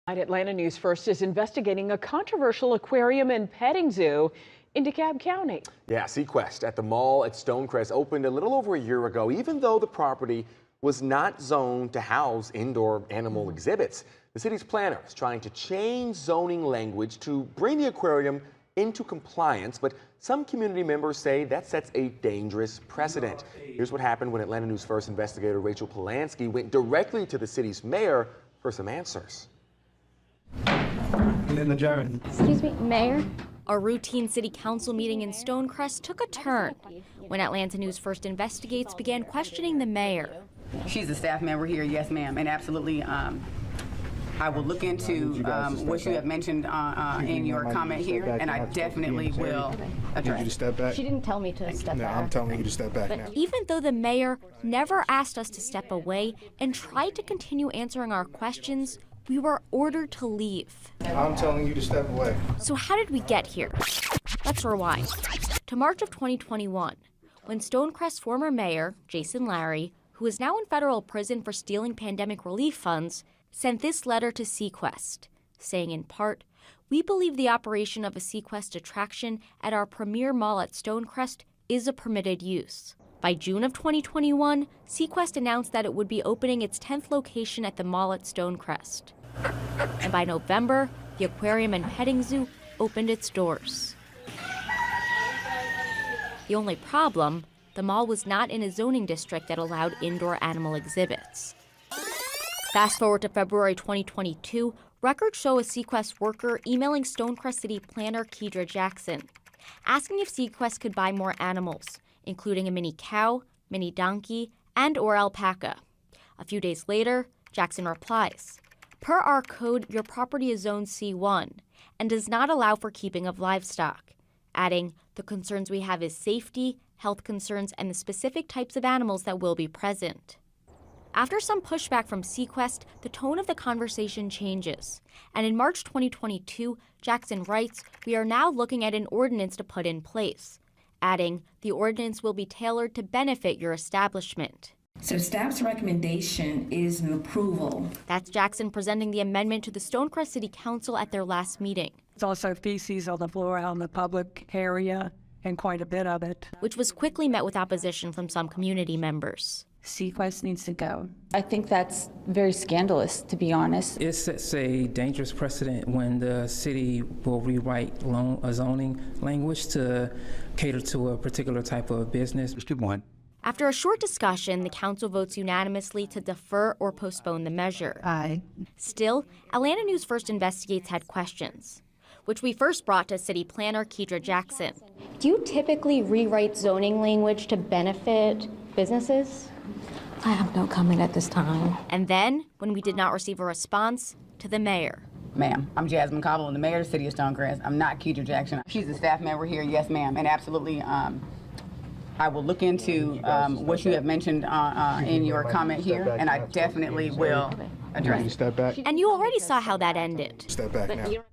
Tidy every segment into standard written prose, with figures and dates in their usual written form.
Atlanta News First is investigating a controversial aquarium and petting zoo in DeKalb County. Yeah, SeaQuest at the mall at Stonecrest opened a little over a year ago, even though the property was not zoned to house indoor animal exhibits. The city's planner is trying to change zoning language to bring the aquarium into compliance, but some community members say that sets a dangerous precedent. Here's what happened when Atlanta News First investigator Rachel Polanski went directly to the city's mayor for some answers. Excuse me, Mayor? A routine city council meeting in Stonecrest took a turn when Atlanta News First Investigates began questioning the mayor. She's a staff member here, yes ma'am, and absolutely I will look into what you have mentioned in your comment here, and I definitely will address. Need you to step back? She didn't tell me to step back. I'm telling you to step back now. Even though the mayor never asked us to step away and tried to continue answering our questions, we were ordered to leave. I'm telling you to step away. So how did we get here? Let's rewind to March of 2021, when Stonecrest's former mayor, Jason Larry, who is now in federal prison for stealing pandemic relief funds, sent this letter to SeaQuest, saying in part, "We believe the operation of a SeaQuest attraction at our premier mall at Stonecrest is a permitted use." By June of 2021, SeaQuest announced that it would be opening its 10th location at the mall at Stonecrest. And by November, the aquarium and petting zoo opened its doors. The only problem, the mall was not in a zoning district that allowed indoor animal exhibits. Fast forward to February 2022, records show a SeaQuest worker emailing Stonecrest City Planner Kedra Jackson, asking if SeaQuest could buy more animals, including a mini cow, mini donkey, and/or alpaca. A few days later, Jackson replies, "Per our code, your property is zoned C1 and does not allow for keeping of livestock," adding, "The concerns we have is safety, health concerns, and the specific types of animals that will be present." After some pushback from SeaQuest, the tone of the conversation changes. And in March 2022, Jackson writes, "We are now looking at an ordinance to put in place," adding, "The ordinance will be tailored to benefit your establishment." So staff's recommendation is an approval. That's Jackson presenting the amendment to the Stonecrest City Council at their last meeting. It's also feces on the floor out in the public area, and quite a bit of it. Which was quickly met with opposition from some community members. SeaQuest needs to go. I think that's very scandalous, to be honest. It sets a dangerous precedent when the city will rewrite a zoning language to cater to a particular type of business. Just keep going. After a short discussion, the council votes unanimously to defer or postpone the measure. Aye. Still, Atlanta News First Investigates had questions, which we first brought to city planner Kedra Jackson. Do you typically rewrite zoning language to benefit businesses? I have no comment at this time. And then, when we did not receive a response, to the mayor. Ma'am, I'm Jasmine Cobble, the mayor of the city of Stonecrest. I'm not Kedra Jackson. She's a staff member here, yes ma'am, and absolutely I will look into what you have mentioned in your comment here, and I definitely will address it. Step back. And you already saw how that ended. Step back now.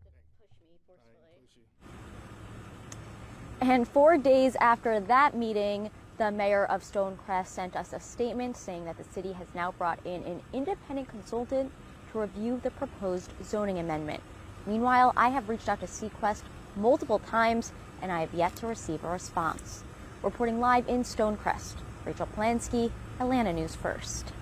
And 4 days after that meeting, the mayor of Stonecrest sent us a statement saying that the city has now brought in an independent consultant to review the proposed zoning amendment. Meanwhile, I have reached out to SeaQuest multiple times, and I have yet to receive a response. Reporting live in Stonecrest, Rachel Polanski, Atlanta News First.